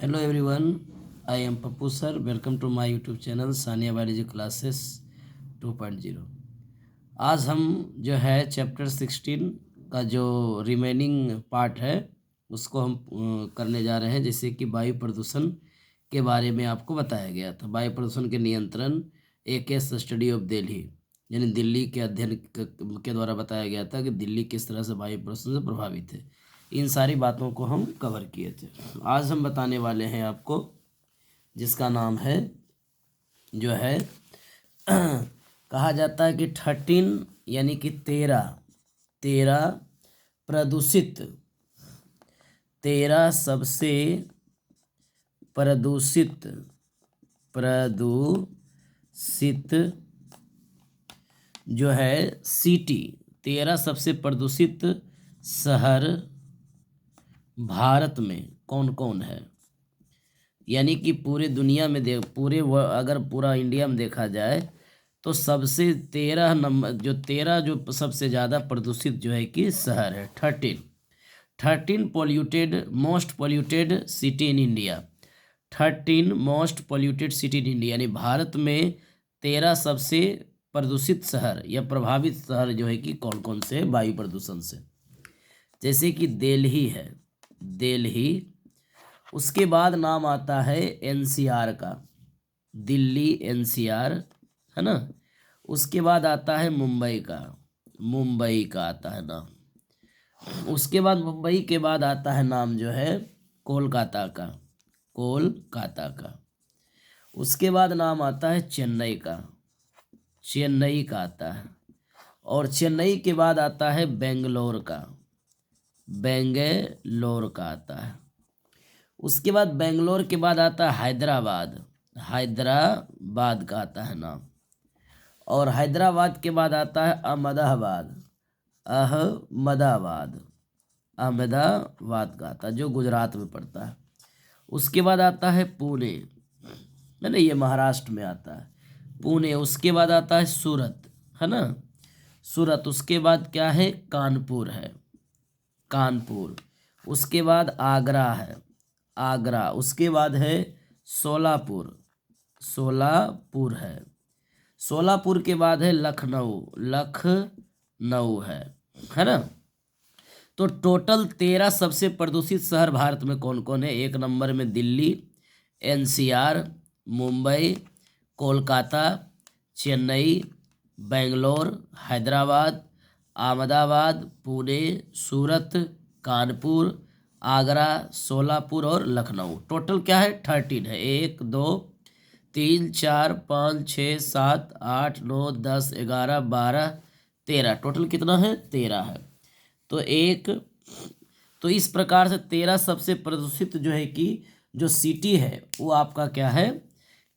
Hello everyone, I am Pappu sir. Welcome to my YouTube channel Saniya biology classes 2.0। आज हम जो है चैप्टर 16 का जो रिमेनिंग पार्ट है उसको हम करने जा रहे हैं। जैसे कि वायु प्रदूषण के बारे में आपको बताया गया था। वायु प्रदूषण के नियंत्रण ए केस स्टडी ऑफ दिल्ली, यानी दिल्ली के अध्ययन के द्वारा बताया गया था कि दिल्ली किस तरह से वायु प्रदूषण से प्रभावित है। इन सारी बातों को हम कवर किए थे। आज हम बताने वाले हैं आपको, जिसका नाम है जो है कहा जाता है कि 13 यानी कि 13 प्रदूषित 13 सबसे प्रदूषित जो है सिटी, 13 सबसे प्रदूषित शहर भारत में कौन कौन है। यानी कि पूरे दुनिया में अगर पूरा इंडिया में देखा जाए तो सबसे 13 नंबर जो सबसे ज़्यादा प्रदूषित जो है कि शहर है 13 most polluted city in India. 13 most polluted city in India, यानी भारत में 13 सबसे प्रदूषित शहर या प्रभावित शहर जो है कि कौन कौन से वायु प्रदूषण से। जैसे कि दिल्ली, उसके बाद नाम आता है एनसीआर का, दिल्ली एनसीआर है ना। उसके बाद आता है मुंबई का आता है नाम। उसके बाद मुंबई के बाद आता है नाम जो है कोलकाता का। उसके बाद नाम आता है चेन्नई का आता है। और चेन्नई के बाद आता है बेंगलोर का आता है। उसके बाद बेंगलोर के बाद आता है हैदराबाद का आता है नाम। और हैदराबाद के बाद आता है अहमदाबाद का आता है, जो गुजरात में पड़ता है। उसके बाद आता है पुणे, है ना, ये महाराष्ट्र में आता है पुणे। उसके बाद आता है सूरत, है ना, सूरत। उसके बाद क्या है, कानपुर। उसके बाद आगरा। उसके बाद है सोलापुर है। सोलापुर के बाद है लखनऊ है ना। तो टोटल 13 सबसे प्रदूषित शहर भारत में कौन कौन है। एक नंबर में दिल्ली, एनसीआर, मुंबई, कोलकाता, चेन्नई, बेंगलोर, हैदराबाद, अहमदाबाद, पुणे, सूरत, कानपुर, आगरा, सोलापुर और लखनऊ। टोटल क्या है, 13 है। 1 2 3 4 5 6 7 8 9 10 11 12 13। टोटल कितना है, 13 है। तो इस प्रकार से 13 सबसे प्रदूषित जो है कि जो सिटी है वो आपका क्या है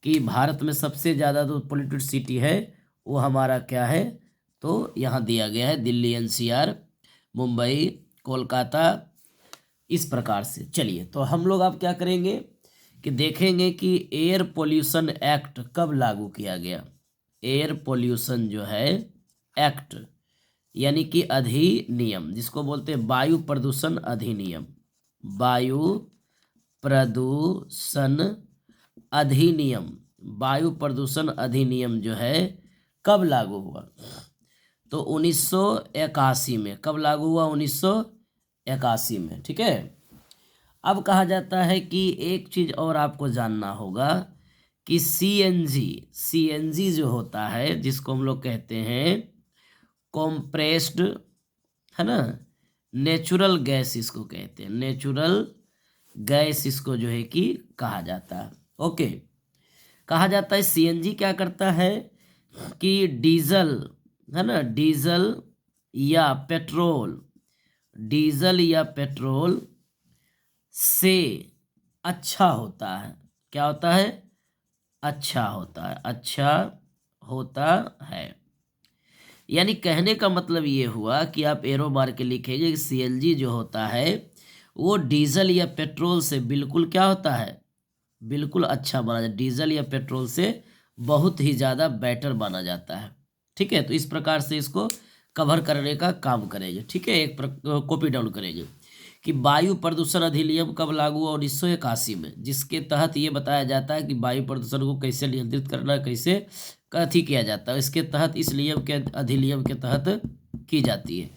कि भारत में सबसे ज़्यादा जो पोल्यूटेड सिटी है वो हमारा क्या है, तो यहाँ दिया गया है दिल्ली एनसीआर, मुंबई, कोलकाता। इस प्रकार से चलिए, तो हम लोग अब क्या करेंगे कि देखेंगे कि एयर पोल्यूशन एक्ट कब लागू किया गया। एयर पोल्यूशन जो है एक्ट यानी कि अधिनियम, जिसको बोलते हैं वायु प्रदूषण अधिनियम। वायु प्रदूषण अधिनियम जो है कब लागू हुआ, तो 1981 में। कब लागू हुआ, 1981 में, ठीक है। अब कहा जाता है कि एक चीज़ और आपको जानना होगा कि सीएनजी जो होता है, जिसको हम लोग कहते हैं कॉम्प्रेस्ड, है ना, नेचुरल गैस इसको कहते हैं, नेचुरल गैस इसको जो है कि कहा जाता है। ओके, कहा जाता है सीएनजी क्या करता है कि डीजल, है ना, डीजल या पेट्रोल से अच्छा होता है। क्या होता है, अच्छा होता है। यानी कहने का मतलब ये हुआ कि आप एरो मार के लिखेंगे कि सीएनजी जो होता है वो डीजल या पेट्रोल से बिल्कुल क्या होता है, बिल्कुल अच्छा माना जाता है। डीजल या पेट्रोल से बहुत ही ज़्यादा बेटर माना जाता है, ठीक है। तो इस प्रकार से इसको कवर करने का काम करेंगे, ठीक है। एक कॉपी डाउन करेंगे कि वायु प्रदूषण अधिनियम कब लागू हुआ? 1981 में, जिसके तहत ये बताया जाता है कि वायु प्रदूषण को कैसे नियंत्रित करना, कैसे कथी किया जाता है। इसके तहत, इस नियम के अधिनियम के तहत की जाती है।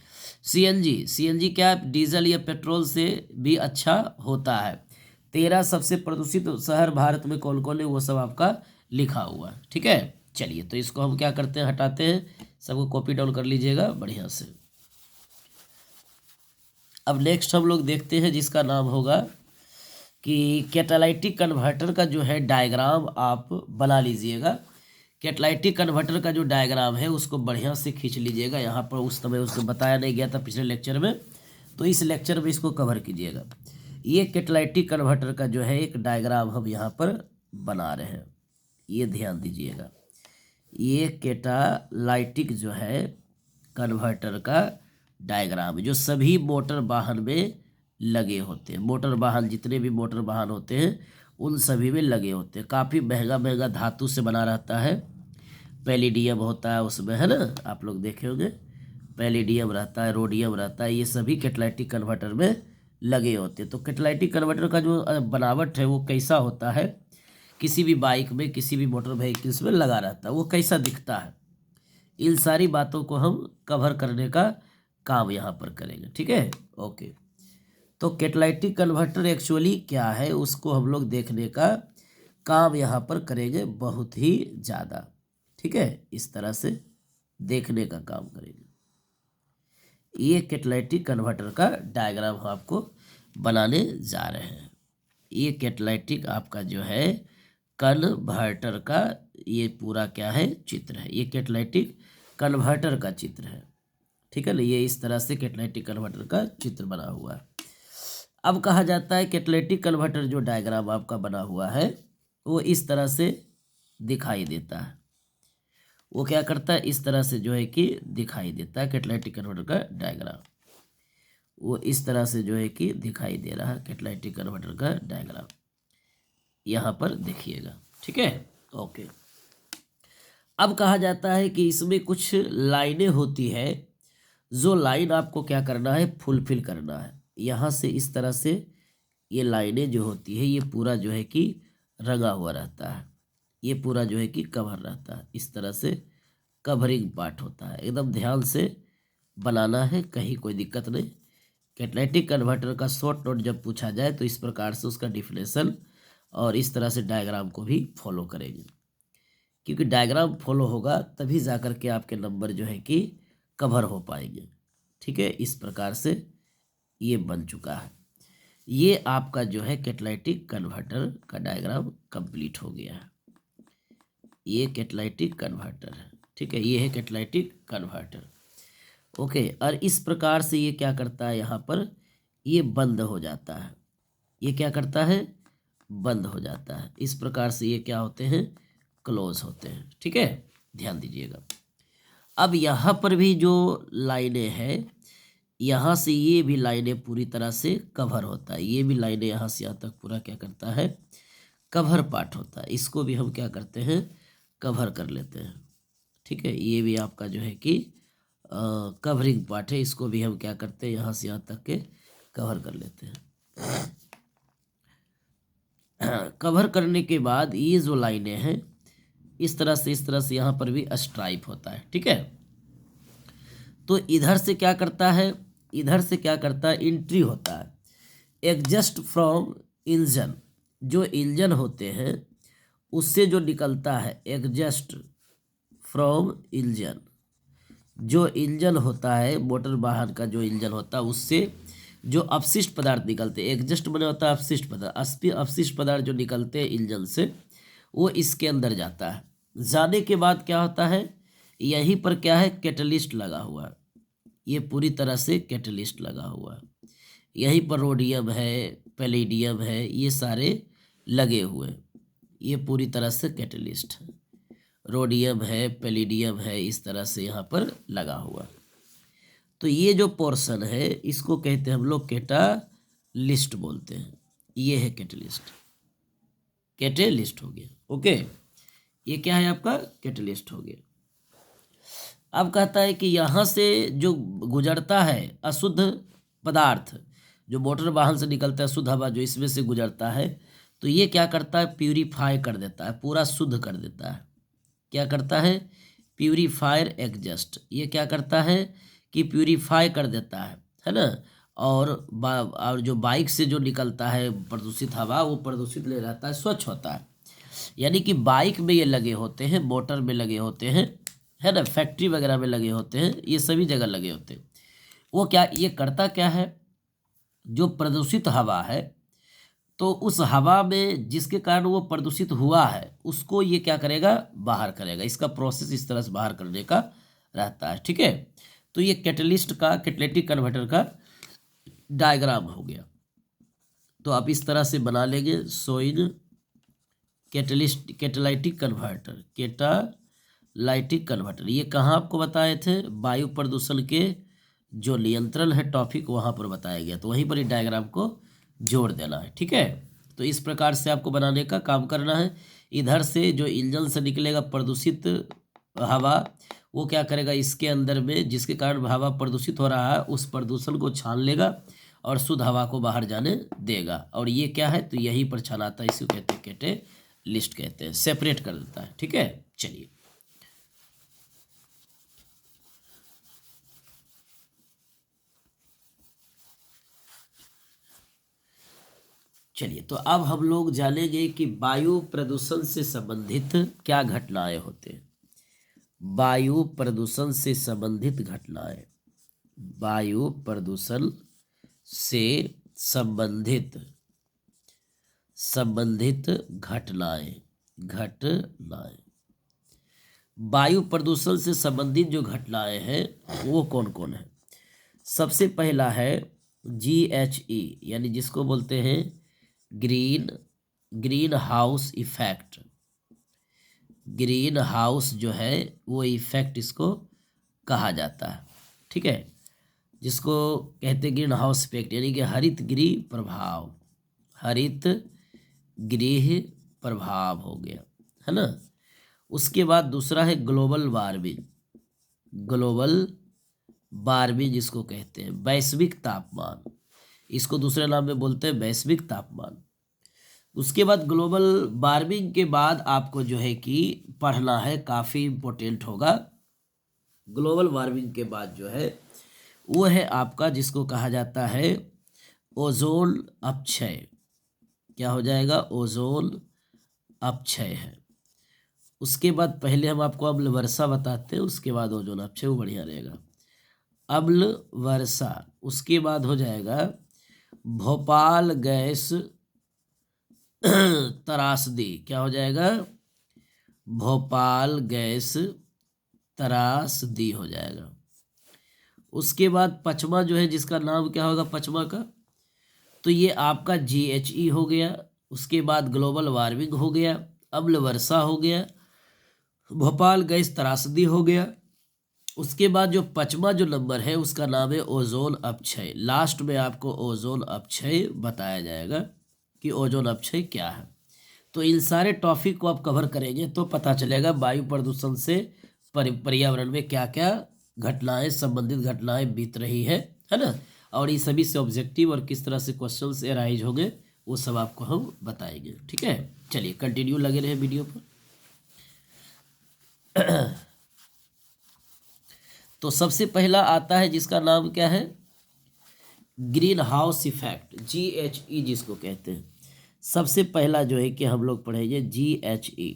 सीएनजी क्या है? डीजल या पेट्रोल से भी अच्छा होता है। 13 सबसे प्रदूषित शहर भारत में कौन कौन है, वो सब आपका लिखा हुआ है। ठीक है, चलिए तो इसको हम क्या करते हैं, हटाते हैं। सबको कॉपी डाउन कर लीजिएगा बढ़िया से। अब नेक्स्ट हम लोग देखते हैं जिसका नाम होगा कि कैटालाइटिक कन्वर्टर का जो है डायग्राम आप बना लीजिएगा। कैटालाइटिक कन्वर्टर का जो डायग्राम है उसको बढ़िया से खींच लीजिएगा। यहाँ पर उस समय उसको बताया नहीं गया था पिछले लेक्चर में, तो इस लेक्चर में इसको कवर कीजिएगा। ये कैटालाइटिक कन्वर्टर का जो है एक डायग्राम हम यहाँ पर बना रहे हैं, ये ध्यान दीजिएगा। ये कैटालाइटिक जो है कन्वर्टर का डायग्राम, जो सभी मोटर वाहन में लगे होते हैं। मोटर वाहन, जितने भी मोटर वाहन होते हैं उन सभी में लगे होते हैं। काफ़ी महंगा महंगा धातु से बना रहता है। पैलेडियम होता है उसमें, है ना, आप लोग देखे होंगे। पैलेडियम रहता है, रोडियम रहता है, ये सभी कैटालाइटिक कन्वर्टर में लगे होते हैं। तो कैटालाइटिक कन्वर्टर का जो बनावट है वो कैसा होता है, किसी भी बाइक में, किसी भी मोटर व्हीकल्स में लगा रहता है, वो कैसा दिखता है, इन सारी बातों को हम कवर करने का काम यहाँ पर करेंगे। ठीक है, ओके। तो कैटालाइटिक कन्वर्टर एक्चुअली क्या है उसको हम लोग देखने का काम यहाँ पर करेंगे बहुत ही ज़्यादा। ठीक है, इस तरह से देखने का काम करेंगे। ये कैटालाइटिक कन्वर्टर का डायग्राम हम आपको बनाने जा रहे हैं। ये कैटालाइटिक आपका जो है कन्वर्टर का ये पूरा क्या है, चित्र है। ये कैटालाइटिक कन्वर्टर का चित्र है। ठीक है ना, ये इस तरह से कैटालाइटिक कन्वर्टर का चित्र बना हुआ है। अब कहा जाता है कैटालाइटिक कन्वर्टर जो डायग्राम आपका बना हुआ है वो इस तरह से दिखाई देता है। वो क्या करता है, इस तरह से जो है कि दिखाई देता है कैटालाइटिक कन्वर्टर का डायग्राम। वो इस तरह से जो है कि दिखाई दे रहा है कैटालाइटिक कन्वर्टर का डायग्राम, यहाँ पर देखिएगा। ठीक है, ओके। अब कहा जाता है कि इसमें कुछ लाइनें होती है, जो लाइन आपको क्या करना है, फुलफिल करना है। यहाँ से इस तरह से ये लाइनें जो होती है ये पूरा जो है कि रंगा हुआ रहता है, ये पूरा जो है कि कवर रहता है। इस तरह से कवरिंग पार्ट होता है, एकदम ध्यान से बनाना है, कहीं कोई दिक्कत नहीं। कैटालाइटिक कन्वर्टर का शॉर्ट नोट जब पूछा जाए तो इस प्रकार से उसका डिफिनेशन और इस तरह से डायग्राम को भी फॉलो करेंगे, क्योंकि डायग्राम फॉलो होगा तभी जा कर के आपके नंबर जो है कि कवर हो पाएंगे। ठीक है, इस प्रकार से ये बन चुका है। ये आपका जो है कैटालाइटिक कन्वर्टर का डायग्राम कंप्लीट हो गया है। ये कैटालाइटिक कन्वर्टर है। ठीक है, ये है कैटालाइटिक कन्वर्टर। ओके, और इस प्रकार से ये क्या करता है, यहाँ पर ये बंद हो जाता है। ये क्या करता है, बंद हो जाता है। इस प्रकार से ये क्या होते हैं, क्लोज होते हैं। ठीक है, ध्यान दीजिएगा। अब यहाँ पर भी जो लाइनें हैं, यहाँ से ये भी लाइनें पूरी तरह से कवर होता है। ये भी लाइनें यहाँ से यहाँ तक पूरा क्या करता है, कवर पार्ट होता है। इसको भी हम क्या करते हैं, कवर कर लेते हैं। ठीक है, ये भी आपका जो है कि कवरिंग पार्ट है, इसको भी हम क्या करते हैं, यहाँ से यहाँ तक के कवर कर लेते हैं। कवर करने के बाद ये जो लाइनें हैं इस तरह से यहाँ पर भी स्ट्राइप होता है। ठीक है, तो इधर से क्या करता है, इधर से क्या करता है, एंट्री होता है। एग्जस्ट फ्रॉम इंजन, जो इंजन होते हैं उससे जो निकलता है, एग्जस्ट फ्रॉम इंजन, जो इंजन होता है मोटर वाहन का, जो इंजन होता है उससे जो अपशिष्ट पदार्थ निकलते हैं, एग्जस्ट बने होता है अपशिष्ट पदार्थ, अपशिष्ट पदार्थ जो निकलते हैं इंजन से वो इसके अंदर जाता है। जाने के बाद क्या होता है, यहीं पर क्या है, कैटलिस्ट लगा हुआ है। ये पूरी तरह से कैटलिस्ट लगा हुआ है। यहीं पर रोडियम है, पैलेडियम है, ये सारे लगे हुए। ये पूरी तरह से कैटलिस्ट है, रोडियम है, पैलेडियम है, इस तरह से यहाँ पर लगा हुआ। तो ये जो पोर्शन है इसको कहते हैं हम लोग कैटालिस्ट बोलते हैं। ये है कैटलिस्ट, कैटलिस्ट हो गया। ओके, ये क्या है आपका, कैटलिस्ट हो गया। अब कहता है कि यहाँ से जो गुजरता है अशुद्ध पदार्थ, जो मोटर वाहन से निकलता है शुद्ध हवा जो इसमें से गुजरता है, तो ये क्या करता है, प्यूरिफाई कर देता है, पूरा शुद्ध कर देता है। क्या करता है, प्यूरिफायर एग्जस्ट, ये क्या करता है कि प्यूरिफाई कर देता है ना। और जो बाइक से जो निकलता है प्रदूषित हवा, वो प्रदूषित ले रहता है, स्वच्छ होता है। यानी कि बाइक में ये लगे होते हैं, मोटर में लगे होते हैं, है ना, फैक्ट्री वगैरह में लगे होते हैं, ये सभी जगह लगे होते हैं। वो क्या ये करता क्या है, जो प्रदूषित हवा है, तो उस हवा में जिसके कारण वो प्रदूषित हुआ है उसको ये क्या करेगा, बाहर करेगा। इसका प्रोसेस इस तरह से बाहर करने का रहता है, ठीक है। तो ये कैटलिस्ट का, कैटलिटिक कन्वर्टर का डायग्राम हो गया। तो आप इस तरह से बना लेंगे, showing catalytic converter, catalytic converter. ये कहाँ आपको बताए थे, वायु प्रदूषण के जो नियंत्रण है टॉपिक, वहाँ पर बताया गया, तो वहीं पर इस डायग्राम को जोड़ देना है, ठीक है। तो इस प्रकार से आपको बनाने का काम करना है। इधर से जो इंजन से निकलेगा प्रदूषित हवा, वो क्या करेगा, इसके अंदर में जिसके कारण हवा प्रदूषित हो रहा है उस प्रदूषण को छान लेगा और शुद्ध हवा को बाहर जाने देगा। और ये क्या है, तो यहीं पर छानाता है, इसी को कहते हैं कैटेलिस्ट कहते हैं, सेपरेट कर देता है, ठीक है। चलिए चलिए तो अब हम लोग जानेंगे कि वायु प्रदूषण से संबंधित क्या घटनाएं होते हैं। वायु प्रदूषण से संबंधित घटनाएं, वायु प्रदूषण से संबंधित घटनाएं। वायु प्रदूषण से संबंधित जो घटनाएं हैं वो कौन कौन है। सबसे पहला है GHE, यानी जिसको बोलते हैं green house effect. Green house जो है वो इफेक्ट इसको कहा जाता है, ठीक है, जिसको कहते हैं ग्रीन हाउस इफेक्ट, यानी कि हरित गृह प्रभाव। हरित गृह प्रभाव हो गया, है ना। उसके बाद दूसरा है ग्लोबल वार्मिंग। ग्लोबल वार्मिंग जिसको कहते हैं वैश्विक तापमान, इसको दूसरे नाम में बोलते हैं वैश्विक तापमान। उसके बाद ग्लोबल वार्मिंग के बाद आपको जो है कि पढ़ना है, काफ़ी इम्पोर्टेंट होगा। ग्लोबल वार्मिंग के बाद जो है वो है आपका जिसको कहा जाता है ओजोन अपक्षय। क्या हो जाएगा, ओजोन अपक्षय है। उसके बाद पहले हम आपको अम्ल वर्षा बताते हैं, उसके बाद ओजोन अपक्षय, वो बढ़िया रहेगा। अम्ल वर्षा, उसके बाद हो जाएगा भोपाल गैस त्रासदी। क्या हो जाएगा, भोपाल गैस त्रासदी हो जाएगा। उसके बाद पचमा जो है, जिसका नाम क्या होगा पचमा का, तो ये आपका GHE हो गया। उसके बाद ग्लोबल वार्मिंग हो गया, अम्ल वर्षा हो गया, भोपाल गैस त्रासदी हो गया। उसके बाद जो पचमा जो नंबर है उसका नाम है ओजोन अपक्षय। लास्ट में आपको ओजोन अपक्षय बताया जाएगा कि ओजोन अपक्षय क्या है। तो इन सारे टॉपिक को आप कवर करेंगे तो पता चलेगा वायु प्रदूषण से पर्यावरण में क्या क्या घटनाएं, संबंधित घटनाएं बीत रही है ना। और ये सभी से ऑब्जेक्टिव और किस तरह से क्वेश्चंस एराइज होंगे वो सब आपको हम बताएंगे, ठीक है। चलिए कंटिन्यू लगे रहे वीडियो पर। तो सबसे पहला आता है जिसका नाम क्या है, ग्रीन हाउस इफेक्ट, GHE जिसको कहते हैं। सबसे पहला जो है कि हम लोग पढ़ेंगे GHE,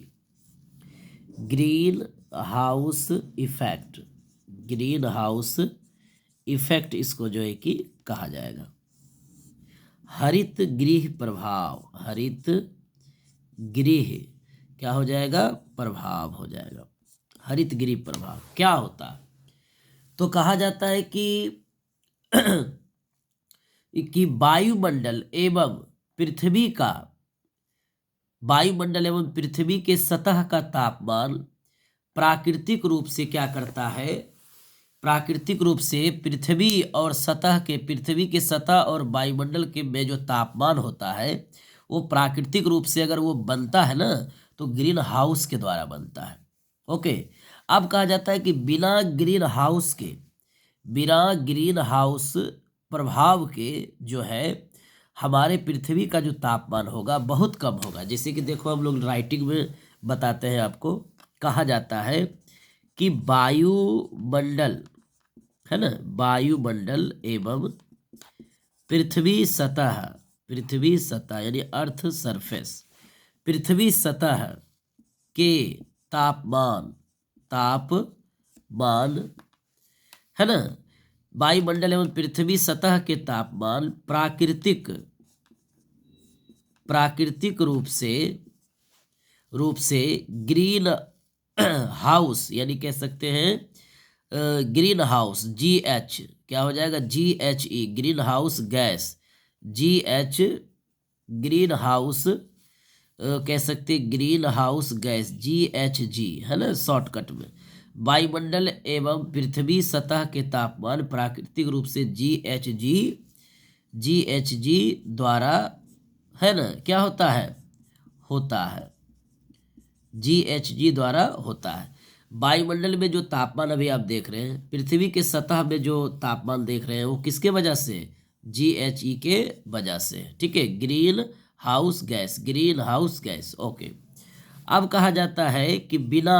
green house effect. Green house effect इसको जो है कि कहा जाएगा। हरित गृह प्रभाव, हरित गृह क्या हो जाएगा, प्रभाव हो जाएगा। हरित गृह प्रभाव क्या होता है, तो कहा जाता है कि वायुमंडल एवं पृथ्वी का, वायुमंडल एवं पृथ्वी के सतह का तापमान प्राकृतिक रूप से क्या करता है, प्राकृतिक रूप से पृथ्वी और सतह के, पृथ्वी के सतह और वायुमंडल के में जो तापमान होता है वो प्राकृतिक रूप से अगर वो बनता है ना तो ग्रीन हाउस के द्वारा बनता है। ओके, अब कहा जाता है कि बिना ग्रीन हाउस प्रभाव के जो है हमारे पृथ्वी का जो तापमान होगा बहुत कम होगा। जैसे कि देखो हम लोग राइटिंग में बताते हैं, आपको कहा जाता है कि वायुमंडल है ना, वायुमंडल एवं पृथ्वी सतह यानी अर्थ सरफेस, पृथ्वी सतह के तापमान तापमान है ना, वायुमंडल एवं पृथ्वी सतह के तापमान प्राकृतिक रूप से ग्रीन हाउस यानी कह सकते हैं ग्रीन हाउस GH, क्या हो जाएगा GHE, green house gas, GH green house कह सकते ग्रीन हाउस गैस GHG है ना शॉर्टकट में। वायुमंडल एवं पृथ्वी सतह के तापमान प्राकृतिक रूप से GHG द्वारा है ना क्या होता है GHG द्वारा होता है। वायुमंडल में जो तापमान अभी आप देख रहे हैं, पृथ्वी के सतह में जो तापमान देख रहे हैं, वो किसके वजह से, GHE के वजह से। ठीक है, ग्रीन हाउस गैस। ओके, अब कहा जाता है कि बिना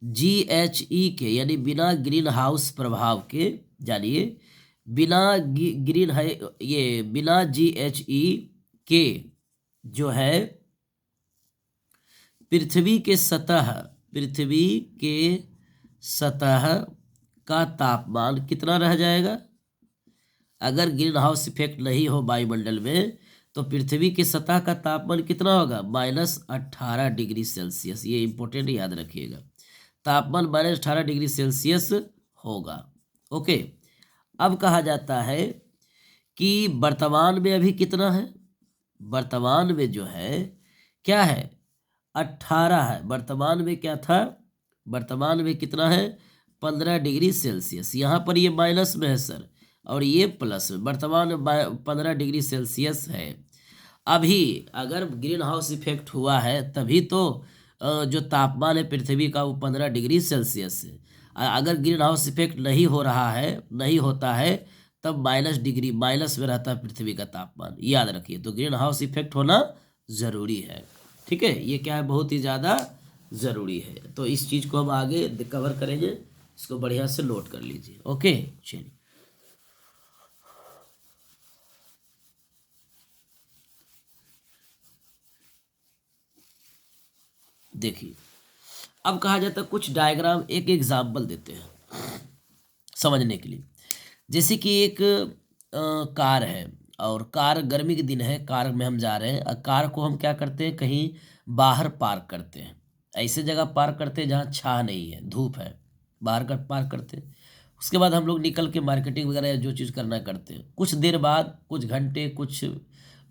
GHE के यानी बिना ग्रीन हाउस प्रभाव के, जानिए बिना बिना GHE के जो है पृथ्वी के सतह का तापमान कितना रह जाएगा। अगर ग्रीन हाउस इफेक्ट नहीं हो वायुमंडल में तो पृथ्वी की सतह का तापमान कितना होगा, -18 डिग्री सेल्सियस। ये इंपॉर्टेंट याद रखिएगा, तापमान -18 डिग्री सेल्सियस होगा। ओके, अब कहा जाता है कि वर्तमान में अभी कितना है, वर्तमान में जो है क्या है 18 है। वर्तमान में क्या था, वर्तमान में कितना है 15 डिग्री सेल्सियस। यहाँ पर ये माइनस में है सर और ये प्लस में, वर्तमान में 15 डिग्री सेल्सियस है। अभी अगर ग्रीन हाउस इफेक्ट हुआ है तभी तो जो तापमान है पृथ्वी का वो 15 डिग्री सेल्सियस है। अगर ग्रीन हाउस इफेक्ट नहीं हो रहा है, नहीं होता है, तब माइनस में रहता है पृथ्वी का तापमान, याद रखिए। तो ग्रीन हाउस इफेक्ट होना ज़रूरी है। ठीक है, ये क्या है, बहुत ही ज़्यादा ज़रूरी है। तो इस चीज़ को हम आगे कवर करेंगे, इसको बढ़िया से नोट कर लीजिए। ओके, चलिए देखिए, अब कहा जाता है कुछ डायग्राम, एक एग्जाम्पल देते हैं समझने के लिए। जैसे कि एक कार है और कार गर्मी के दिन है, कार में हम जा रहे हैं और कार को हम क्या करते हैं, कहीं बाहर पार्क करते हैं। ऐसे जगह पार्क करते हैं जहाँ छाह नहीं है, धूप है, बाहर का पार्क करते हैं। उसके बाद हम लोग निकल के मार्केटिंग वगैरह या जो चीज़ करना करते हैं। कुछ देर बाद, कुछ घंटे, कुछ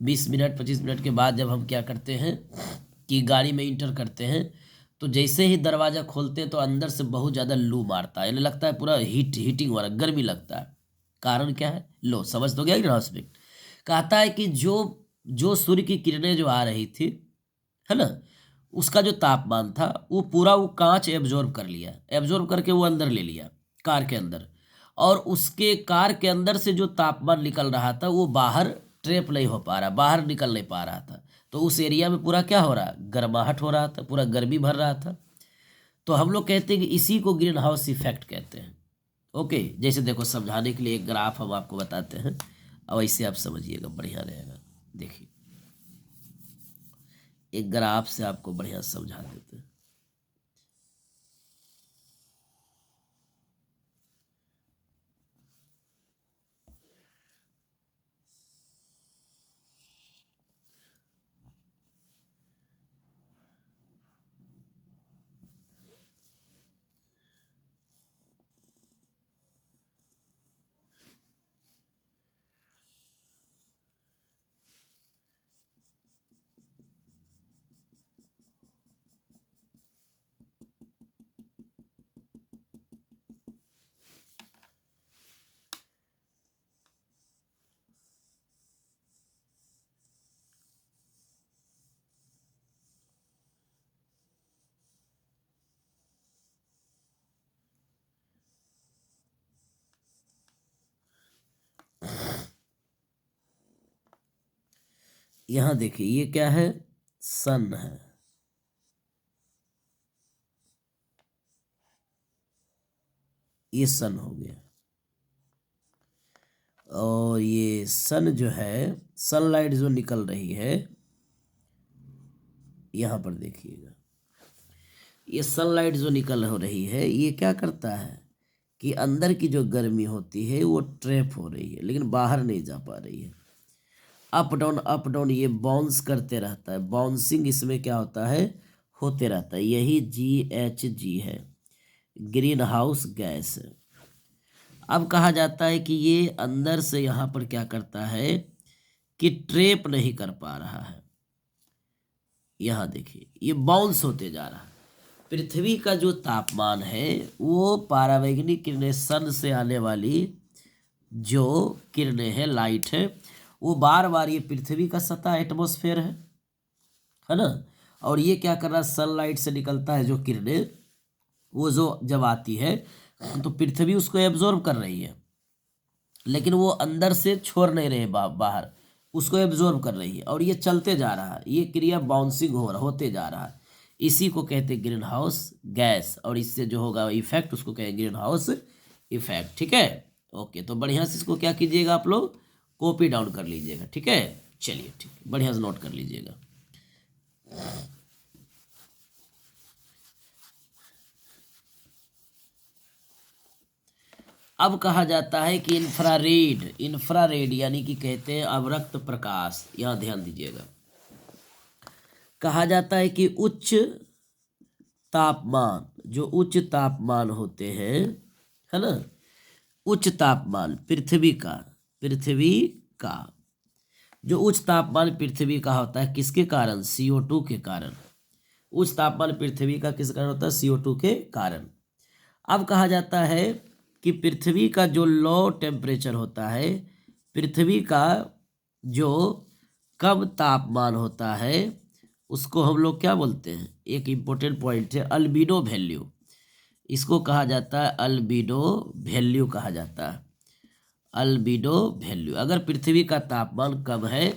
20 मिनट 25 मिनट के बाद जब हम क्या करते हैं कि गाड़ी में इंटर करते हैं, तो जैसे ही दरवाज़ा खोलते हैं तो अंदर से बहुत ज़्यादा लू मारता है, यानी लगता है पूरा हीटिंग वाला, गर्मी लगता है। कारण क्या है, लो समझ तो गया ग्रीन हाउस इफेक्ट। कहता है कि जो जो सूर्य की किरणें जो आ रही थी है ना, उसका जो तापमान था वो पूरा वो कांच एब्जॉर्ब कर लिया, एब्जॉर्ब करके वो अंदर ले लिया कार के अंदर। और उसके कार के अंदर से जो तापमान निकल रहा था वो बाहर ट्रैप नहीं हो पा रहा, बाहर निकल नहीं पा रहा था। तो उस एरिया में पूरा क्या हो रहा, गर्माहट हो रहा था, पूरा गर्मी भर रहा था। तो हम लोग कहते हैं कि इसी को ग्रीन हाउस इफेक्ट कहते हैं। ओके, जैसे देखो समझाने के लिए एक ग्राफ हम आपको बताते हैं और ऐसे आप समझिएगा, बढ़िया रहेगा। देखिए, एक ग्राफ से आपको बढ़िया समझा देते हैं। यहाँ देखिए ये क्या है, सन है, ये सन हो गया। और ये सन जो है, सनलाइट जो निकल रही है, यहाँ पर देखिएगा, ये सनलाइट जो निकल हो रही है, ये क्या करता है कि अंदर की जो गर्मी होती है वो ट्रैप हो रही है, लेकिन बाहर नहीं जा पा रही है। अप डाउन ये बाउंस करते रहता है, बाउंसिंग इसमें क्या होता है, होते रहता है। यही GHG है, ग्रीन हाउस गैस। अब कहा जाता है कि ये अंदर से यहाँ पर क्या करता है कि ट्रैप नहीं कर पा रहा है। यहाँ देखिए ये बाउंस होते जा रहा है। पृथ्वी का जो तापमान है वो परावैंगनिक किरणें, सन से आने वाली जो किरणें हैं, लाइट है, वो बार बार ये पृथ्वी का सतह एटमॉस्फेयर है ना, और ये क्या कर रहा है, सनलाइट से निकलता है जो किरणें, वो जो जब आती है तो पृथ्वी उसको एब्जॉर्ब कर रही है, लेकिन वो अंदर से छोड़ नहीं रहे, बाहर उसको एब्जॉर्ब कर रही है, और ये चलते जा रहा है, ये क्रिया बाउंसिंग होते जा रहा है। इसी को कहते हैं ग्रीन हाउस गैस, और इससे जो होगा इफेक्ट उसको कहें ग्रीन हाउस इफेक्ट। ठीक है, ओके। तो बढ़िया से इसको क्या कीजिएगा, आप लोग कॉपी डाउन कर लीजिएगा। ठीक है, चलिए ठीक, बढ़िया से नोट कर लीजिएगा। अब कहा जाता है कि इंफ्रारेड यानी कि कहते हैं अवरक्त प्रकाश। यहाँ ध्यान दीजिएगा, कहा जाता है कि उच्च तापमान, जो उच्च तापमान होते हैं, है ना, उच्च तापमान पृथ्वी का जो उच्च तापमान पृथ्वी का होता है, किसके कारण, CO2 के कारण। उच्च तापमान पृथ्वी का किस कारण होता है, CO2 के कारण। अब कहा जाता है कि पृथ्वी का जो लो टेम्परेचर होता है, पृथ्वी का जो कम तापमान होता है, उसको हम लोग क्या बोलते हैं, एक इम्पोर्टेंट पॉइंट है, अल्बिडो वैल्यू। इसको कहा जाता है अल्बिडो वैल्यू कहा जाता है, अल्बिडो वैल्यू। अगर पृथ्वी का तापमान कम है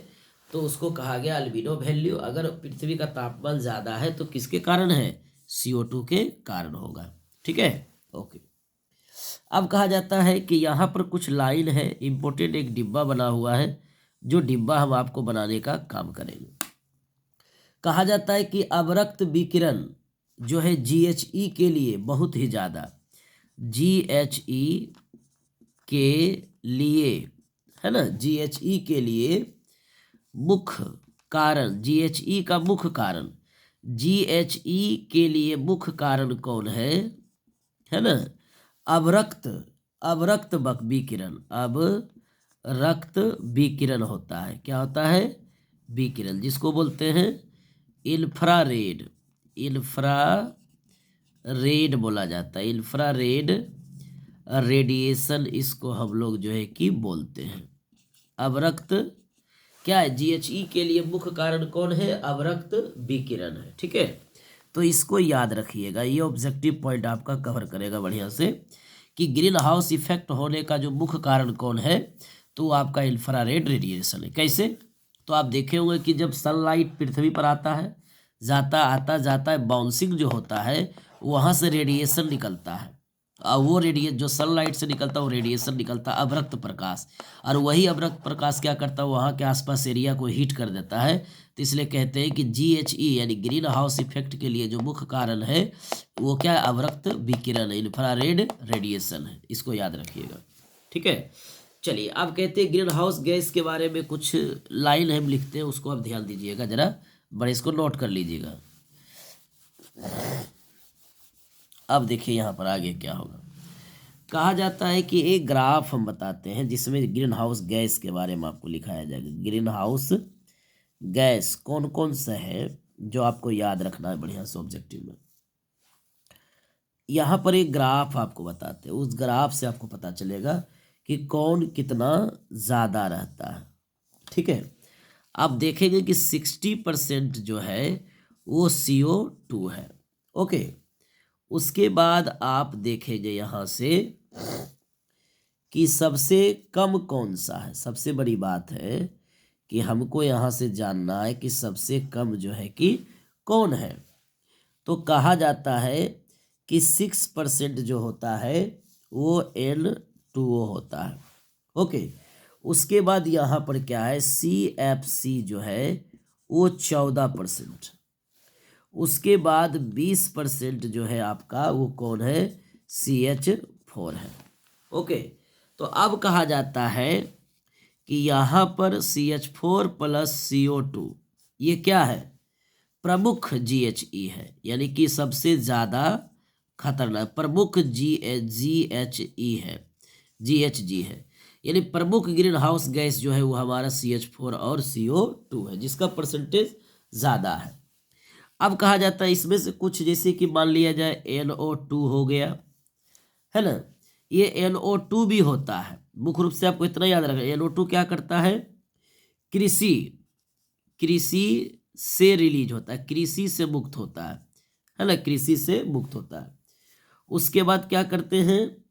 तो उसको कहा गया अल्बिडो वैल्यू। अगर पृथ्वी का तापमान ज़्यादा है तो किसके कारण है, CO2 के कारण होगा। ठीक है, ओके। अब कहा जाता है कि यहाँ पर कुछ लाइन है इम्पोर्टेंट, एक डिब्बा बना हुआ है, जो डिब्बा हम आपको बनाने का काम करेंगे। कहा जाता है कि अवरक्त विकिरण जो है GHE के लिए बहुत ही ज़्यादा, GHE के लिए, है ना, GHE के लिए मुख्य कारण, GHE का मुख्य कारण, GHE के लिए मुख्य कारण कौन है ना, अवरक्त विकिरण। अब रक्त विकिरण होता है, क्या होता है, विकिरण, जिसको बोलते हैं इंफ्रारेड बोला जाता है, इंफ्रारेड रेडिएशन, इसको हम लोग जो है कि बोलते हैं। अवरक्त क्या है, GHE के लिए मुख्य कारण कौन है, अवरक्त विकिरण है। ठीक है, तो इसको याद रखिएगा, ये ऑब्जेक्टिव पॉइंट आपका कवर करेगा बढ़िया से, कि ग्रीन हाउस इफेक्ट होने का जो मुख्य कारण कौन है, तो आपका इंफ्रारेड रेडिएशन है। कैसे, तो आप देखे होंगे कि जब सनलाइट पृथ्वी पर आता है, जाता है, बाउंसिंग जो होता है, वहाँ से रेडिएशन निकलता है, और वो जो सनलाइट से निकलता है वो रेडिएशन निकलता है, अवरक्त प्रकाश। और वही अवरक्त प्रकाश क्या करता है, वहाँ के आसपास एरिया को हीट कर देता है। तो इसलिए कहते हैं कि GHE यानी ग्रीन हाउस इफेक्ट के लिए जो मुख्य कारण है वो क्या है, अवरक्त विकिरण है, इंफ्रारेड रेडिएशन है। इसको याद रखिएगा। ठीक है, चलिए अब कहते हैं ग्रीन हाउस गैस के बारे में कुछ लाइन हम लिखते हैं, उसको आप ध्यान दीजिएगा जरा, बड़े इसको नोट कर लीजिएगा। अब देखिए यहाँ पर आगे क्या होगा, कहा जाता है कि एक ग्राफ हम बताते हैं जिसमें ग्रीन हाउस गैस के बारे में आपको लिखाया जाएगा। ग्रीन हाउस गैस कौन कौन सा है जो आपको याद रखना है बढ़िया से ऑब्जेक्टिव में। यहाँ पर एक ग्राफ आपको बताते हैं, उस ग्राफ से आपको पता चलेगा कि कौन कितना ज़्यादा रहता है। ठीक है, आप देखेंगे कि 60% जो है वो CO2 है। ओके, उसके बाद आप देखेंगे यहाँ से कि सबसे कम कौन सा है। सबसे बड़ी बात है कि हमको यहाँ से जानना है कि सबसे कम जो है कि कौन है, तो कहा जाता है कि 6% जो होता है वो N2O होता है। ओके, उसके बाद यहाँ पर क्या है, CFC जो है वो 14%। उसके बाद 20% जो है आपका वो कौन है, CH4 है। ओके, तो अब कहा जाता है कि यहाँ पर CH4 प्लस CO2 ये क्या है, प्रमुख GHE है, यानी कि सबसे ज़्यादा खतरनाक प्रमुख GHE है, GHG है, यानी प्रमुख ग्रीन हाउस गैस जो है वो हमारा CH4 और CO2 है, जिसका परसेंटेज ज़्यादा है। अब कहा जाता है इसमें से कुछ, जैसे कि मान लिया जाए NO2 हो गया, है ना, ये NO2 भी होता है। मुख्य रूप से आपको इतना याद रखना, NO2 क्या करता है, कृषि से रिलीज होता है, कृषि से मुक्त होता है ना, कृषि से मुक्त होता है। उसके बाद क्या करते हैं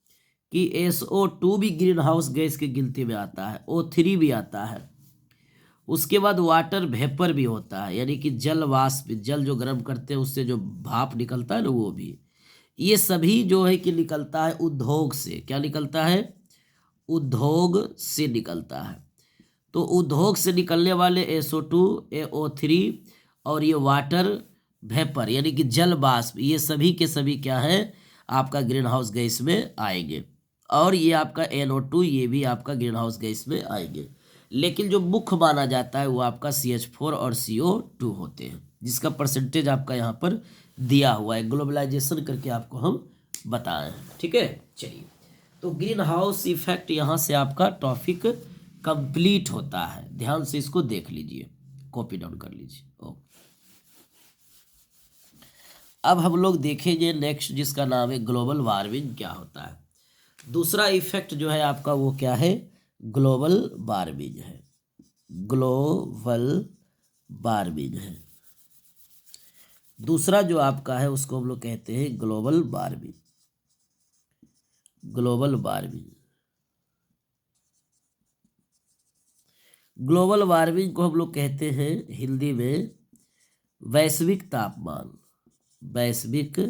कि SO2 भी ग्रीन हाउस गैस की गिनती में आता है, O3 भी आता है। उसके बाद वाटर वेपर भी होता है, यानी कि जल वाष्प, जल जो गर्म करते हैं उससे जो भाप निकलता है ना, वो भी, ये सभी जो है कि निकलता है उद्योग से। क्या निकलता है, उद्योग से निकलता है। तो उद्योग से निकलने वाले SO2, O3 और ये वाटर वेपर यानी कि जल वाष्प, ये सभी के सभी क्या है, आपका ग्रीन हाउस गैस में आएंगे। और ये आपका NO2 ये भी आपका ग्रीन हाउस गैस में आएंगे। लेकिन जो मुख्य माना जाता है वो आपका CH4 और CO2 होते हैं, जिसका परसेंटेज आपका यहाँ पर दिया हुआ है, ग्लोबलाइजेशन करके आपको हम बताए हैं। ठीक है, चलिए, तो ग्रीन हाउस इफेक्ट यहाँ से आपका टॉपिक कंप्लीट होता है। ध्यान से इसको देख लीजिए, कॉपी डाउन कर लीजिए। ओके, अब हम लोग देखेंगे नेक्स्ट, जिसका नाम है ग्लोबल वार्मिंग क्या होता है। दूसरा इफेक्ट जो है आपका वो क्या है, ग्लोबल वार्मिंग है, ग्लोबल वार्मिंग है। दूसरा जो आपका है उसको हम लोग कहते हैं global warming, global warming. Global warming को हम लोग कहते हैं हिंदी में वैश्विक तापमान, वैश्विक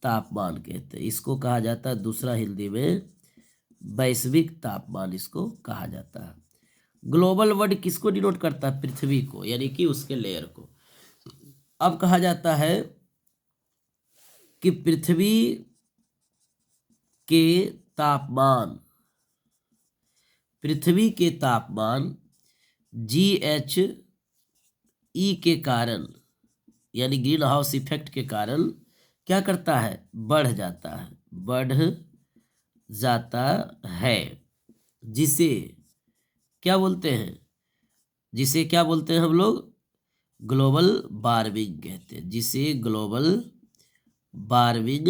तापमान कहते हैं इसको, कहा जाता है दूसरा हिंदी में वैश्विक तापमान इसको कहा जाता है। ग्लोबल वर्ड किसको डिनोट करता है, पृथ्वी को, यानी कि उसके लेयर को। अब कहा जाता है कि पृथ्वी के तापमान, पृथ्वी के तापमान GHE के कारण, यानी ग्रीन हाउस इफेक्ट के कारण क्या करता है, बढ़ जाता है, बढ़ जाता है, जिसे क्या बोलते हैं, जिसे क्या बोलते हैं हम लोग, ग्लोबल वार्मिंग कहते हैं, जिसे ग्लोबल वार्मिंग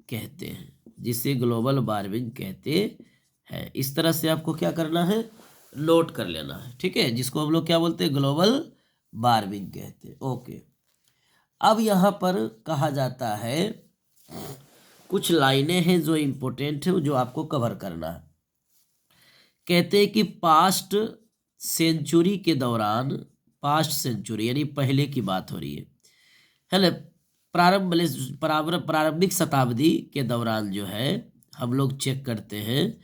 कहते हैं, जिसे ग्लोबल वार्मिंग कहते हैं। इस तरह से आपको क्या करना है, नोट कर लेना है। ठीक है, जिसको हम लोग क्या बोलते हैं, ग्लोबल वार्मिंग कहते हैं। ओके, अब यहाँ पर कहा जाता है कुछ लाइनें हैं जो इम्पोर्टेंट है, जो आपको कवर करना है। कहते हैं कि पास्ट सेंचुरी के दौरान, पास्ट सेंचुरी यानी पहले की बात हो रही है ना, प्रारंभिक शताब्दी के दौरान जो है हम लोग चेक करते हैं,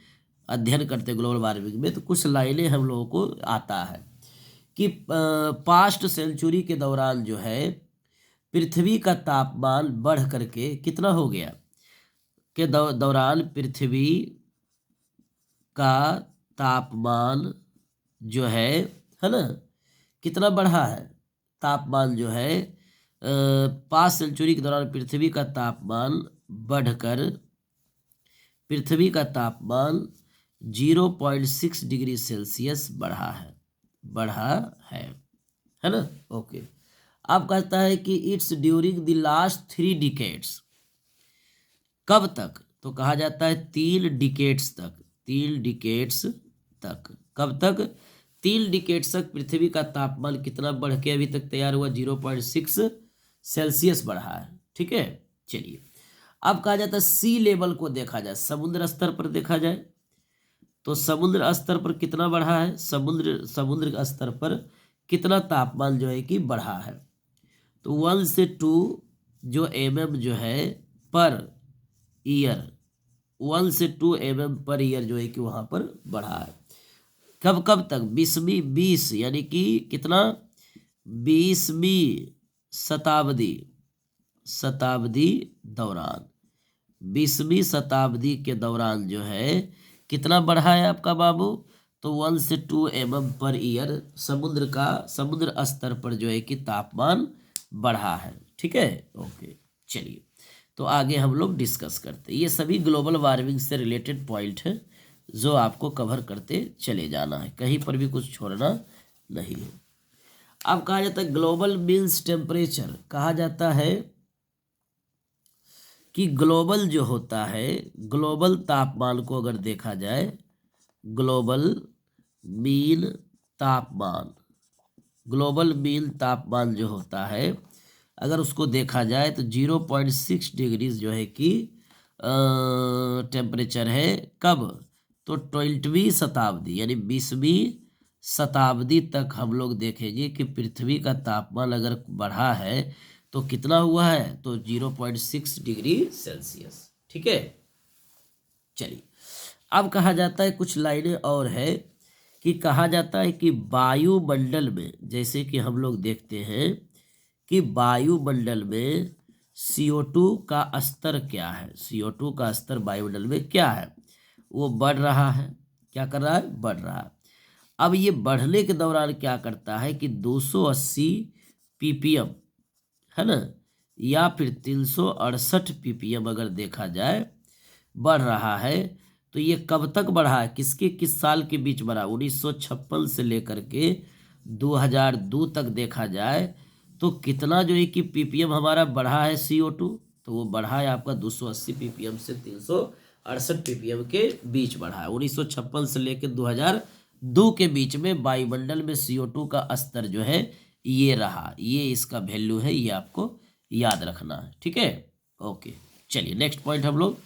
अध्ययन करते हैं ग्लोबल वार्मिंग में, तो कुछ लाइनें हम लोगों को आता है कि पास्ट सेंचुरी के दौरान जो है पृथ्वी का तापमान बढ़ करके कितना हो गया, के दौरान पृथ्वी का तापमान जो है ना, कितना बढ़ा है, तापमान जो है पास्ट सेंचुरी के दौरान पृथ्वी का तापमान बढ़कर पृथ्वी का तापमान 0.6 डिग्री सेल्सियस बढ़ा है, बढ़ा है ना। ओके, अब कहता है कि it's during the last 3 decades, कब तक, तो कहा जाता है 3 डिकेड्स तक, 3 डिकेड्स तक, कब तक, 3 डिकेड्स तक पृथ्वी का तापमान कितना बढ़ के अभी तक तैयार हुआ, 0.6 सेल्सियस बढ़ा है। ठीक है, चलिए, अब कहा जाता है सी लेवल को देखा जाए, समुद्र स्तर पर देखा जाए, तो समुद्र स्तर पर कितना बढ़ा है, समुद्र का स्तर पर कितना तापमान जो है कि बढ़ा है। तो 1 से 2 जो mm जो है पर ईयर, 1 से 2 mm पर ईयर जो है कि वहाँ पर बढ़ा है। कब कब तक, 20 यानी कि कितना, 20वीं शताब्दी दौरान, 20वीं शताब्दी के दौरान जो है कितना बढ़ा है आपका बाबू, तो 1 से 2 mm पर ईयर समुद्र स्तर पर जो है कि तापमान बढ़ा है। ठीक है, ओके। चलिए, तो आगे हम लोग डिस्कस करते हैं। ये सभी ग्लोबल वार्मिंग से रिलेटेड पॉइंट है जो आपको कवर करते चले जाना है, कहीं पर भी कुछ छोड़ना नहीं है। अब कहा जाता है ग्लोबल मीन्स टेम्परेचर, कहा जाता है कि ग्लोबल जो होता है, ग्लोबल तापमान को अगर देखा जाए, ग्लोबल मीन तापमान, ग्लोबल मीन तापमान जो होता है अगर उसको देखा जाए तो 0.6 डिग्रीज जो है कि टेम्परेचर है। कब, तो 20वीं शताब्दी यानी 20वीं शताब्दी तक हम लोग देखेंगे कि पृथ्वी का तापमान अगर बढ़ा है तो कितना हुआ है, तो 0.6 डिग्री सेल्सियस। ठीक है, चलिए अब कहा जाता है कुछ लाइनें और है कि कहा जाता है कि वायुमंडल में, जैसे कि हम लोग देखते हैं कि वायुमंडल में CO2 का स्तर क्या है, CO2 का स्तर वायुमंडल में क्या है, वो बढ़ रहा है। क्या कर रहा है, बढ़ रहा है। अब ये बढ़ने के दौरान क्या करता है कि 280 ppm है ना, या फिर 368 ppm अगर देखा जाए बढ़ रहा है, तो ये कब तक बढ़ा है, किस साल के बीच बढ़ा, 1956 से लेकर के 2002 तक देखा जाए तो कितना जो है कि ppm हमारा बढ़ा है CO2, तो वो बढ़ा है आपका 280 ppm से 368 ppm के बीच बढ़ा है। 1956 से लेकर 2002 के बीच में वायुमंडल में CO2 का स्तर जो है ये रहा, ये इसका वैल्यू है, ये आपको याद रखना है। ठीक है, ओके। चलिए नेक्स्ट पॉइंट हम लोग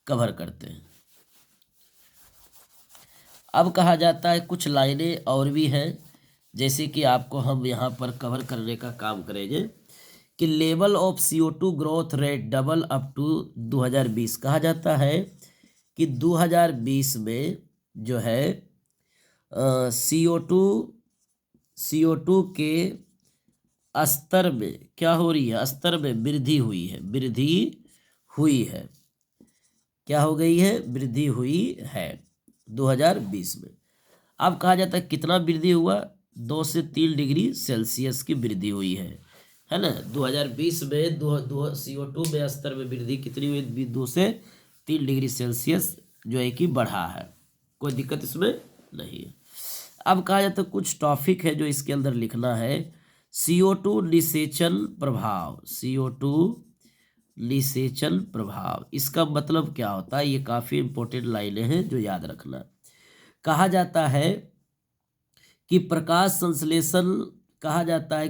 कवर करते हैं। अब कहा जाता है कुछ लाइनें और भी हैं, जैसे कि आपको हम यहाँ पर कवर करने का काम करेंगे कि level of CO2 growth rate double up to 2020। कहा जाता है कि 2020 में जो है CO2 के स्तर में क्या हो रही है, स्तर में वृद्धि हुई है। क्या हो गई है, वृद्धि हुई है 2020 में। अब कहा जाता है कितना वृद्धि हुआ, 2 से 3 डिग्री सेल्सियस की वृद्धि हुई है ना। 2020 में CO2 में स्तर में वृद्धि कितनी हुई, 2 से 3 डिग्री सेल्सियस जो है कि बढ़ा है, कोई दिक्कत इसमें नहीं है। अब कहा जाता है कुछ टॉपिक है जो इसके अंदर लिखना है। CO2 निषेचन प्रभाव, CO2 निषेचन प्रभाव, इसका मतलब क्या होता है, ये काफ़ी इंपॉर्टेंट लाइनें हैं जो याद रखना। कहा जाता है कि प्रकाश संश्लेषण, कहा जाता है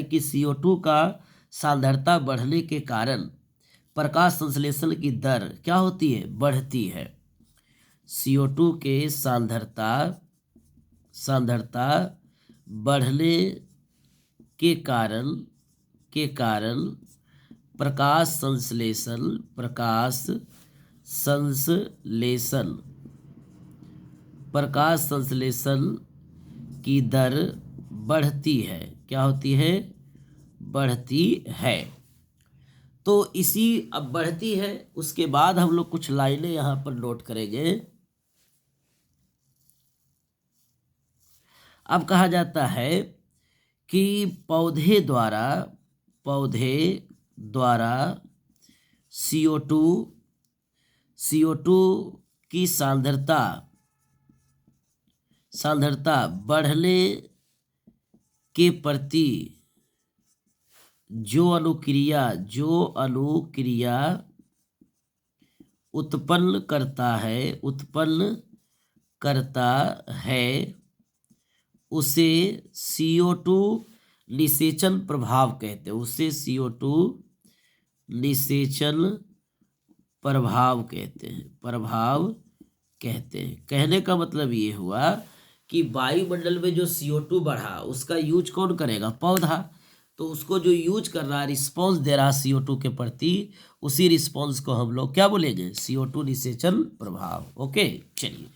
कि CO2 का सांद्रता बढ़ने के कारण प्रकाश संश्लेषण की दर क्या होती है, बढ़ती है। CO2 के सांद्रता बढ़ने के कारण प्रकाश संश्लेषण की दर बढ़ती है। क्या होती है, बढ़ती है। तो इसी अब बढ़ती है, उसके बाद हम लोग कुछ लाइनें यहाँ पर नोट करेंगे। अब कहा जाता है कि पौधे द्वारा CO2 की सांद्रता बढ़ने के प्रति जो अनुक्रिया उत्पन्न करता है उसे CO2 निषेचन प्रभाव कहते हैं। उसे CO2 निषेचन प्रभाव कहते हैं। कहते हैं। कहने का मतलब ये हुआ कि वायुमंडल में जो CO2 बढ़ा उसका यूज कौन करेगा? पौधा। तो उसको जो यूज कर रहा है, रिस्पॉन्स दे रहा है CO2 के प्रति, उसी रिस्पॉन्स को हम लोग क्या बोलेंगे? CO2 निषेचन प्रभाव। ओके, चलिए,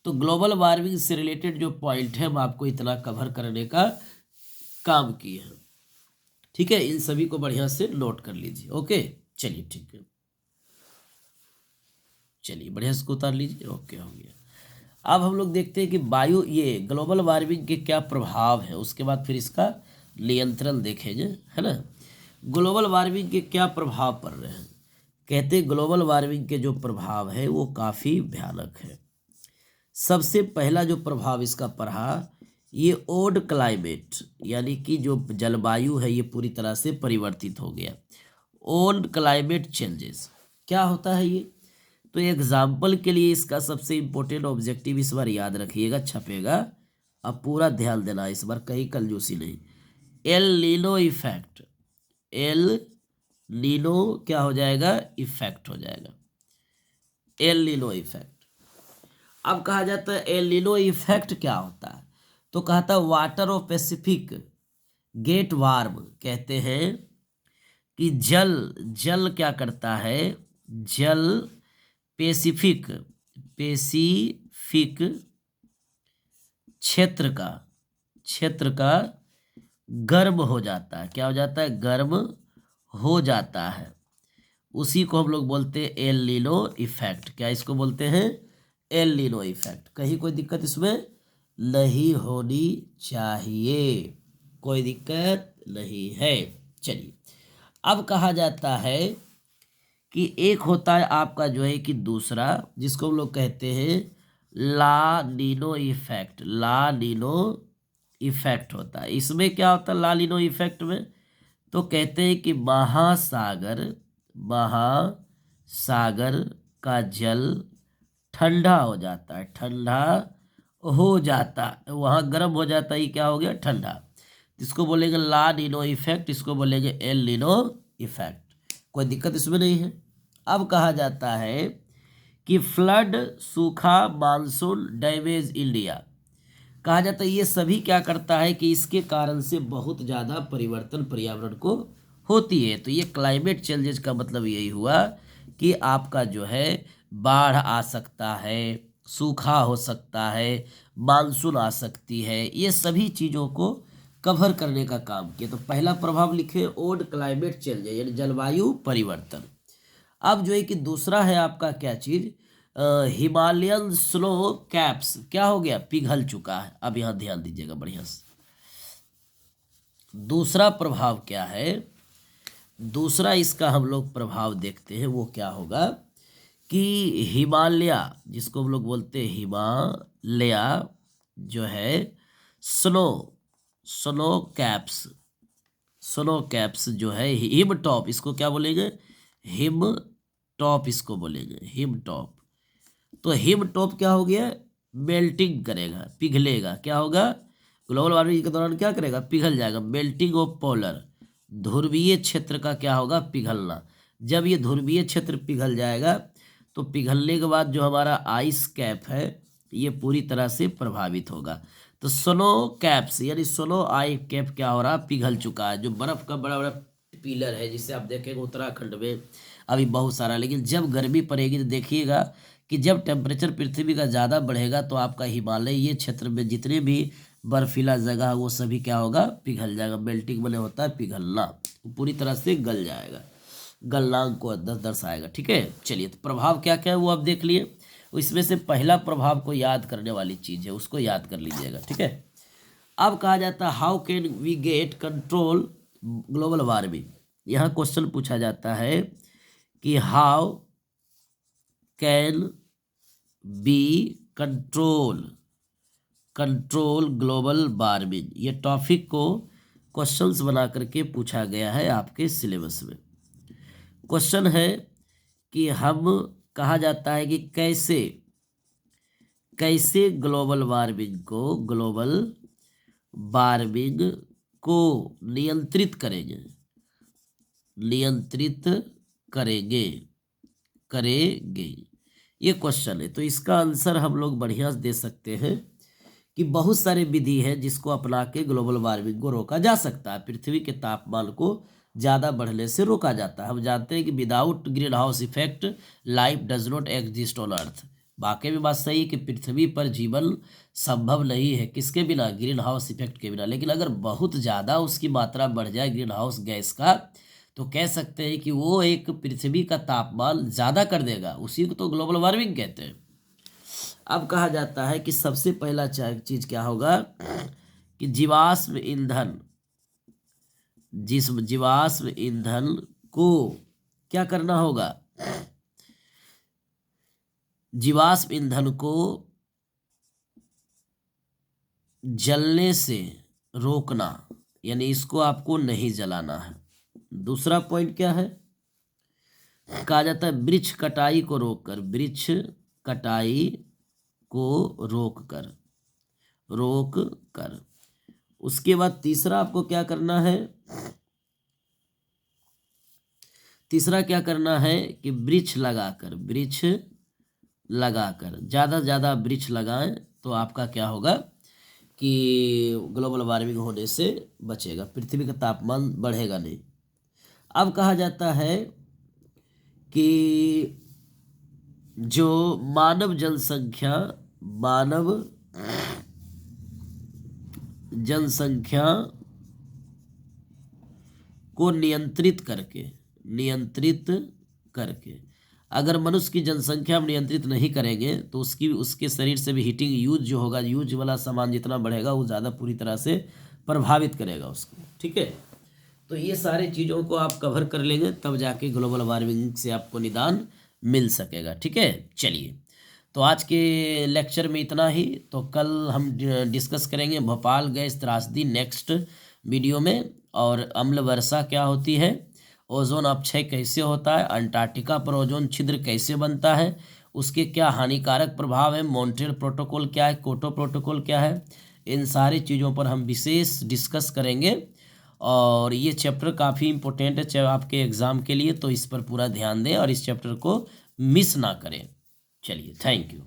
तो ग्लोबल वार्मिंग से रिलेटेड जो पॉइंट है हम आपको इतना कवर करने का काम किए हैं। ठीक है, इन सभी को बढ़िया से नोट कर लीजिए। ओके, चलिए ठीक है, चलिए बढ़िया से उतार लीजिए। ओके, हो गया। अब हम लोग देखते हैं कि वायु, ये ग्लोबल वार्मिंग के क्या प्रभाव है, उसके बाद फिर इसका नियंत्रण देखेंगे, है ना। ग्लोबल वार्मिंग के क्या प्रभाव पड़ रहे हैं? कहते हैं ग्लोबल वार्मिंग के जो प्रभाव है वो काफ़ी भयानक है। सबसे पहला जो प्रभाव इसका पड़ा, ये ओड क्लाइमेट, यानी कि जो जलवायु है ये पूरी तरह से परिवर्तित हो गया। ओड क्लाइमेट चेंजेस क्या होता है ये? तो एग्जाम्पल के लिए इसका सबसे इम्पोर्टेंट ऑब्जेक्टिव इस बार याद रखिएगा, छपेगा, अब पूरा ध्यान देना इस बार, कहीं कंजूसी नहीं। El Nino effect, El Nino क्या हो जाएगा? इफेक्ट हो जाएगा, एल नीनो इफेक्ट। अब कहा जाता है एल नीनो इफेक्ट क्या होता है? तो कहता है water of Pacific get warm. कहते हैं कि जल जल क्या करता है? जल पैसिफिक पैसिफिक क्षेत्र का गर्म हो जाता है। क्या हो जाता है? गर्म हो जाता है। उसी को हम लोग बोलते हैं एल नीनो इफेक्ट। क्या इसको बोलते हैं? El Nino effect. कहीं कोई दिक्कत इसमें नहीं होनी चाहिए, कोई दिक्कत नहीं है। चलिए, अब कहा जाता है कि एक होता है आपका जो है कि दूसरा, जिसको हम लोग कहते हैं ला नीनो इफेक्ट। ला नीनो इफेक्ट होता है। इसमें क्या होता है ला नीनो इफेक्ट में? तो कहते हैं कि महासागर का जल ठंडा हो जाता है, ठंडा हो जाता है, वहाँ गर्म हो जाता है, ये क्या हो गया? ठंडा। इसको बोलेंगे ला नीनो इफेक्ट, इसको बोलेंगे एल नीनो इफेक्ट। कोई दिक्कत इसमें नहीं है। अब कहा जाता है कि फ्लड, सूखा, मानसून, डैमेज इंडिया। कहा जाता है ये सभी क्या करता है कि इसके कारण से बहुत ज़्यादा परिवर्तन पर्यावरण को होती है। तो ये क्लाइमेट चेंजेस का मतलब यही हुआ कि आपका जो है बाढ़ आ सकता है, सूखा हो सकता है, मानसून आ सकती है, ये सभी चीज़ों को कवर करने का काम किया। तो पहला प्रभाव लिखे ओड क्लाइमेट चेंज, यानी जलवायु परिवर्तन। अब जो है कि दूसरा है आपका क्या चीज़? हिमालयन स्नो कैप्स क्या हो गया? पिघल चुका है। अब यहाँ ध्यान दीजिएगा बढ़िया से। दूसरा प्रभाव क्या है? दूसरा इसका हम लोग प्रभाव देखते हैं, वो क्या होगा कि हिमालय, जिसको हम लोग बोलते हैं हिमालय, जो है snow snow caps, snow caps जो है हिम टॉप, इसको क्या बोलेंगे? हिम टॉप इसको बोलेंगे, हिम टॉप। तो हिम टॉप क्या हो गया? मेल्टिंग करेगा, पिघलेगा। क्या होगा? ग्लोबल वार्मिंग के दौरान क्या करेगा? पिघल जाएगा। मेल्टिंग ऑफ पोलर, ध्रुवीय क्षेत्र का क्या होगा? पिघलना। जब ये ध्रुवीय क्षेत्र पिघल जाएगा तो पिघलने के बाद जो हमारा आइस कैप है ये पूरी तरह से प्रभावित होगा। तो स्नो कैप्स यानी स्नो आई कैप क्या हो रहा? पिघल चुका है। जो बर्फ का बड़ा बड़ा पिलर है जिसे आप देखेंगे उत्तराखंड में अभी बहुत सारा, लेकिन जब गर्मी पड़ेगी तो देखिएगा कि जब टेम्परेचर पृथ्वी का ज़्यादा बढ़ेगा तो आपका हिमालय ये क्षेत्र में जितने भी बर्फीला जगह है वो सभी क्या होगा? पिघल जाएगा। मेल्टिंग मैंने होता है पिघलना, वो पूरी तरह से गल जाएगा, गलनांक को दर्शाएगा। ठीक है, चलिए, तो प्रभाव क्या क्या है वो आप देख लिए। इसमें से पहला प्रभाव को याद करने वाली चीज़ है, उसको याद कर लीजिएगा। ठीक है, अब कहा जाता है how can we get control global warming. यहाँ क्वेश्चन पूछा जाता है कि how can be control global warming. ये टॉपिक को क्वेश्चंस बना करके पूछा गया है आपके सिलेबस में। क्वेश्चन है कि हम, कहा जाता है कि कैसे कैसे ग्लोबल वार्मिंग को नियंत्रित करेंगे करेंगे। ये क्वेश्चन है। तो इसका आंसर हम लोग बढ़िया से दे सकते हैं कि बहुत सारे विधि है जिसको अपना के ग्लोबल वार्मिंग को रोका जा सकता है, पृथ्वी के तापमान को ज़्यादा बढ़ने से रोका जाता है। हम जानते हैं कि without green house effect life does not exist on earth. वाकई में बात सही है कि पृथ्वी पर जीवन संभव नहीं है किसके बिना, ग्रीन हाउस इफेक्ट के बिना। लेकिन अगर बहुत ज़्यादा उसकी मात्रा बढ़ जाए ग्रीन हाउस गैस का, तो कह सकते हैं कि वो एक पृथ्वी का तापमान ज़्यादा कर देगा, उसी को तो ग्लोबल वार्मिंग कहते हैं। अब कहा जाता है कि सबसे पहला चीज क्या होगा कि जीवाश्म ईंधन, जिस जीवाश्म ईंधन को क्या करना होगा, जीवाश्म ईंधन को जलने से रोकना, यानी इसको आपको नहीं जलाना है। दूसरा पॉइंट क्या है, कहा जाता है वृक्ष कटाई को रोककर, वृक्ष कटाई को रोक कर। उसके बाद तीसरा आपको क्या करना है, तीसरा क्या करना है कि वृक्ष लगाकर ज़्यादा से ज़्यादा वृक्ष लगाएं, तो आपका क्या होगा कि ग्लोबल वार्मिंग होने से बचेगा, पृथ्वी का तापमान बढ़ेगा नहीं। अब कहा जाता है कि जो मानव जनसंख्या को नियंत्रित करके अगर मनुष्य की जनसंख्या हम नियंत्रित नहीं करेंगे तो उसके शरीर से भी हीटिंग यूज होगा, यूज वाला सामान जितना बढ़ेगा वो ज़्यादा पूरी तरह से प्रभावित करेगा उसको। ठीक है, तो ये सारे चीज़ों को आप कवर कर लेंगे तब जाके ग्लोबल वार्मिंग से आपको निदान मिल सकेगा। ठीक है, चलिए तो आज के लेक्चर में इतना ही। तो कल हम डिस्कस करेंगे भोपाल गैस त्रासदी नेक्स्ट वीडियो में, और अम्ल वर्षा क्या होती है, ओजोन अपक्षय कैसे होता है, अंटार्कटिका पर ओजोन छिद्र कैसे बनता है, उसके क्या हानिकारक प्रभाव है, मॉन्ट्रियल प्रोटोकॉल क्या है, क्योटो प्रोटोकॉल क्या है, इन सारी चीज़ों पर हम विशेष डिस्कस करेंगे। और ये चैप्टर काफ़ी इम्पोर्टेंट है चाहे आपके एग्ज़ाम के लिए, तो इस पर पूरा ध्यान दें और इस चैप्टर को मिस ना करें। चलिए, थैंक यू।